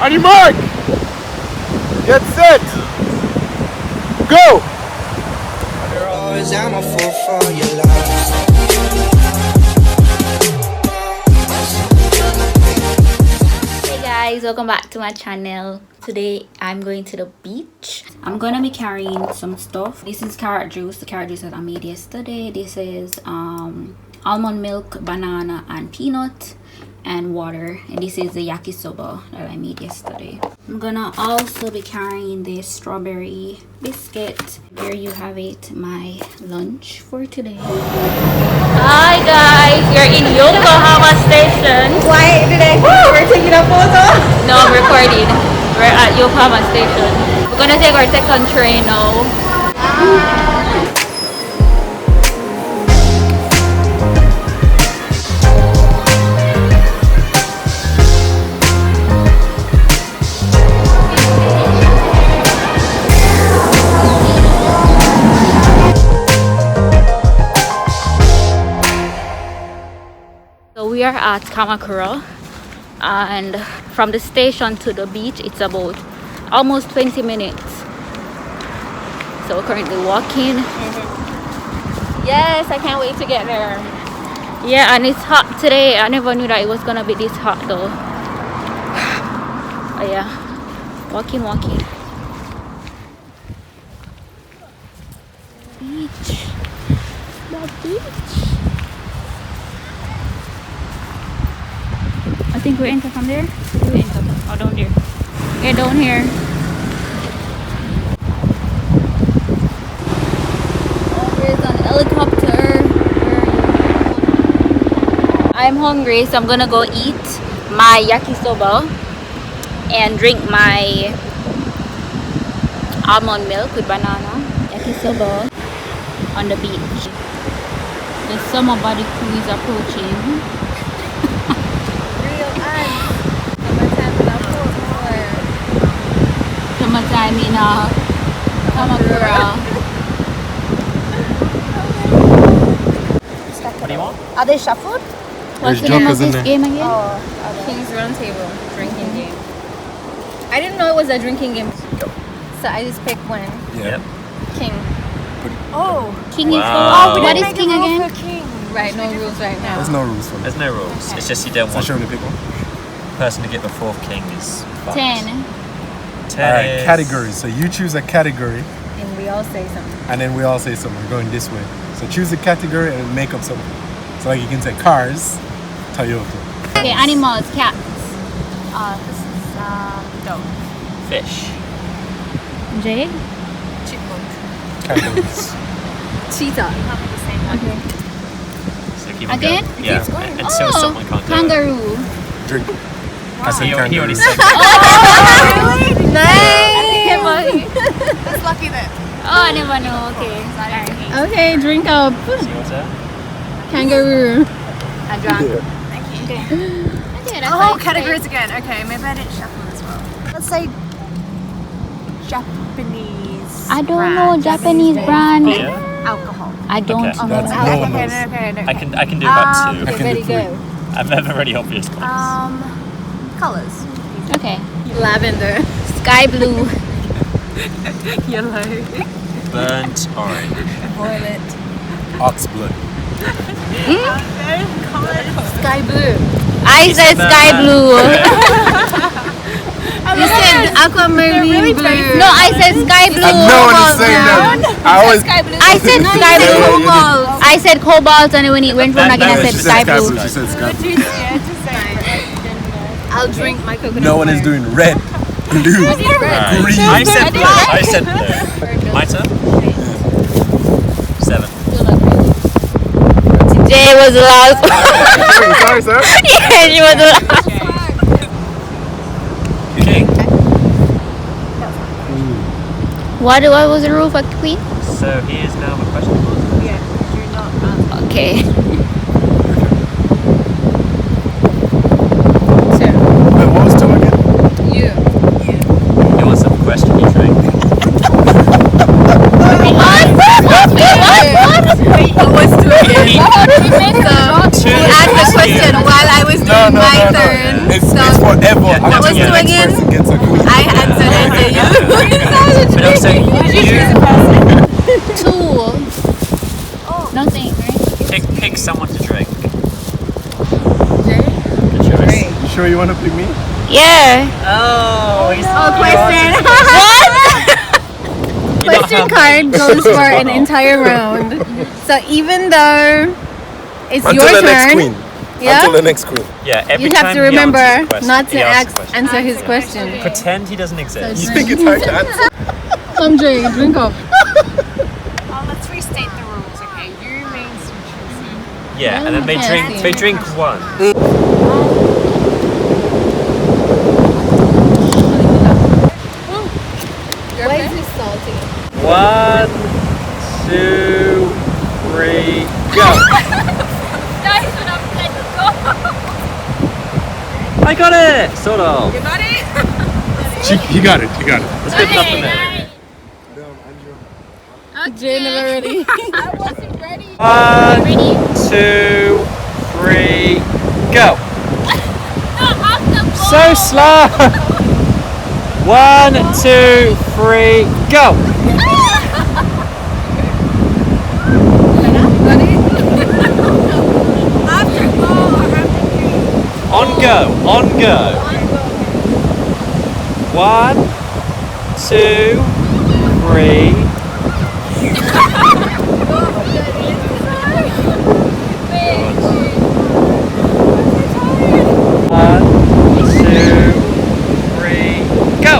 On your mark. Get set. Go. I'm a fool for your love. Hey guys, welcome back to my channel. Today I'm going to the beach. I'm gonna be carrying some stuff. This is carrot juice, the carrot juice that I made yesterday. This is almond milk, banana and peanut and water, and this is the yakisoba that I made yesterday. I'm gonna also be carrying this strawberry biscuit. There you have it, my lunch for today. Hi guys, we're in Yokohama station. Why did we're taking a photo? No, I'm recording. We're at Yokohama station. We're gonna take our second train now. So we are at Kamakura, and from the station to the beach it's about almost 20 minutes. So we're currently walking. Yes, I can't wait to get there. Yeah, and it's hot today. I never knew that it was gonna be this hot though. Oh yeah, walking. Beach. The beach. I think we enter from there. We enter. Oh, down there. Yeah, down here. Oh, there's an helicopter. I'm hungry, so I'm gonna go eat my yakisoba and drink my almond milk with banana. Yakisoba on the beach. The summer body crew is approaching. Summertime in Kamakura. What do you want? Are they shuffled? What's the name of this game again? Oh, King's Round Table drinking game. I didn't know it was a drinking game. So I just picked one. Yeah. King. oh. King Wow. is what is King again? Right, no rules right now. There's no rules for There's that. no rules. It's just you don't So want show me the pick one. the person to get the fourth king is fucked. 10. Alright, categories. So you choose a category And we all say something. and then we all say something. We're going this way. So choose a category and make up something. So like you can say cars, Toyota. Okay, animals, cats. This is dog. Fish. Jay? Kangaroos. Cheetah. So keep Again? going. Yeah. Until someone can't do it. Kangaroo. Drink. I said He already kangaroo. said Nice! That's lucky then. Oh, I never know. Okay. Alright. Okay, drink up. See what's that? Kangaroo. I drank. Thank you. Okay, that's Oh, nice. categories again. Okay, maybe I didn't shuffle as well. Let's say Japanese. I don't know Japanese brand. Yeah. Alcohol. I don't Okay. know. That's Okay, no one knows. okay. I can do about two. I can Ready, do three. go. I've never really obvious ones. Colors. Okay. Lavender. Sky blue. Yellow. Burnt orange. Violet. Ox blood. Sky blue. I said sky blue. You said aquamarine blue. No, I said sky blue. No one is saying that. I always. I said sky blue. Yeah, yeah, Cobalt. I said cobalt, and when it went wrong again, I She said said sky blue. She said sky blue. I'll drink my coconut. No one is doing red, blue, Right. green. I said blue. I said blue. My turn? 7. Jay was the last one. Sorry, sir. Yeah, she was the last. King. What was the rule for queen? So here's now my question. Okay. Wait, what was two again? You. You want some question you drink? It's forever. Yeah, I was doing it. So you Two. Nothing, right? pick someone to drink. Jay? Good choice. You sure you want to pick me? Yeah. Oh, he's Question. Question card goes for an entire round. So even though it's Until your the next turn, queen. yeah, Until the next queen. Yeah, every you time have to he remember answers a question, not to he asks a question. answer his question. Pretend he doesn't exist. You think it's hard to answer? Come, Jay, drink up. Let's restate the rules, okay? You remain choosing. Yeah, and then they drink one. Why is this salty? 1, 2, 3, go! I got it! Sort of. You got it? He got it. He got it. Let's get nothing there. Jay never ready. 1, 2, 3, go! So slow! 1, 2, 3, go! On go, on go. 1, 2, 3. One, 2, 3, go!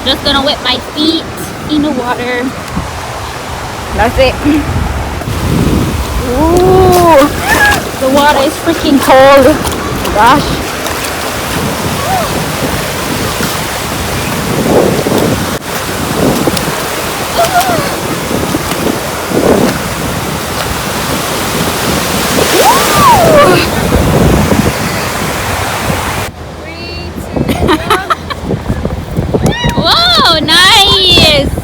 Just gonna wet my feet in the water. That's it. Ooh, the water is freaking cold. Gosh. Whoa, nice!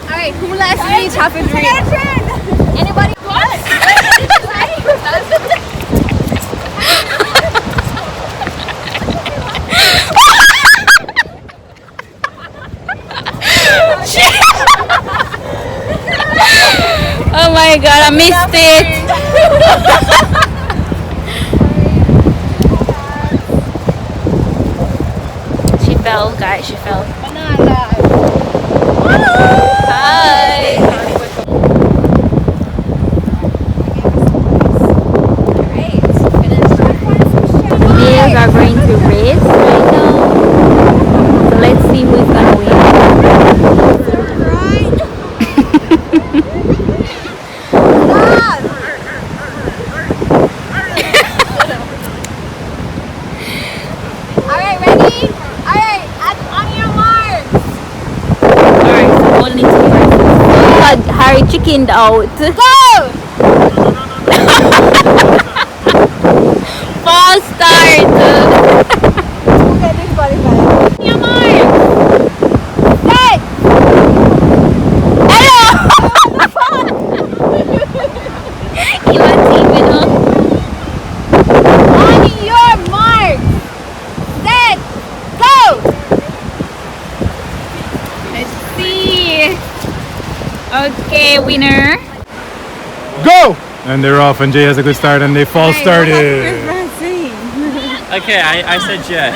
Alright, who last needs half a drink? Anybody want? Oh my god, I missed it! She fell, guys, she fell. Hi! Players are going to race right now. So let's see who's gonna win. Alright, ready? Alright, on your marks. Alright, so only two races. God, Harry chickened out. Go! False start! Okay, this body fine. Your mark! Hey! You want team winner? On your mark! Set! Go! Let's see. Okay, winner. Go! And they're off, and Jay has a good start, and they false started. Okay, I said Jay.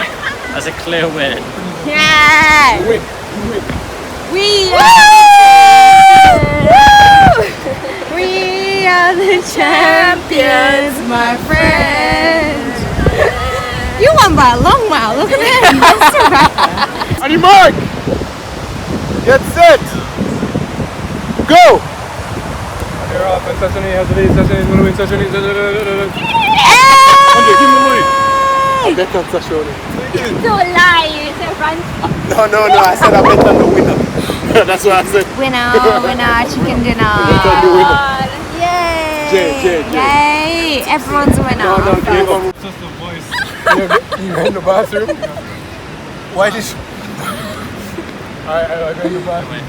That's a clear win. Yeah! Win. We are the champions, my friends. You won by a long mile. Look at that. On your mark! Get set! Go! They're off, and Sesame has the lead. Sesame is going to win. Sesame is... Andre, give him the money. I bet on Sesame. Don't lie, you said run. No, I said I bet on the winner. That's what I said. Winner, chicken dinner. Bet on the winner. Yay! Jay. Yay! Everyone's a winner. No, give him just the voice. You're in the bathroom. Why did you... I go in the bathroom.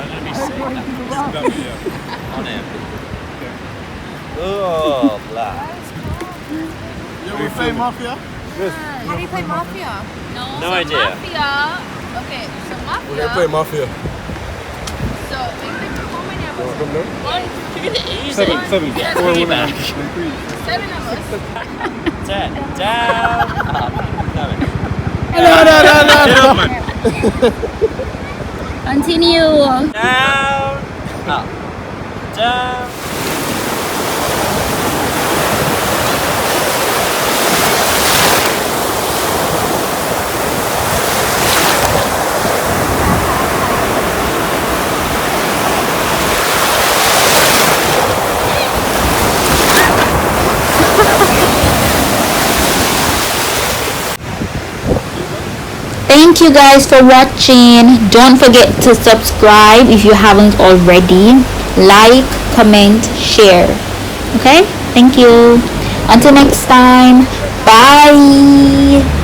gonna be sick. On him. Oh, blah. Yeah, we play Mafia? Yes. How do you play Mafia? No idea. Mafia. Okay, so Mafia. We're gonna play Mafia. So, how many of us? Come down. Take it easy. Seven. Yeah, Or piggyback. 7 of us. 10. Down. No. Continue. Down. Up. Down. Thank you guys for watching. Don't forget to subscribe if you haven't already. Like, comment, share. Okay, thank you. Until next time, bye.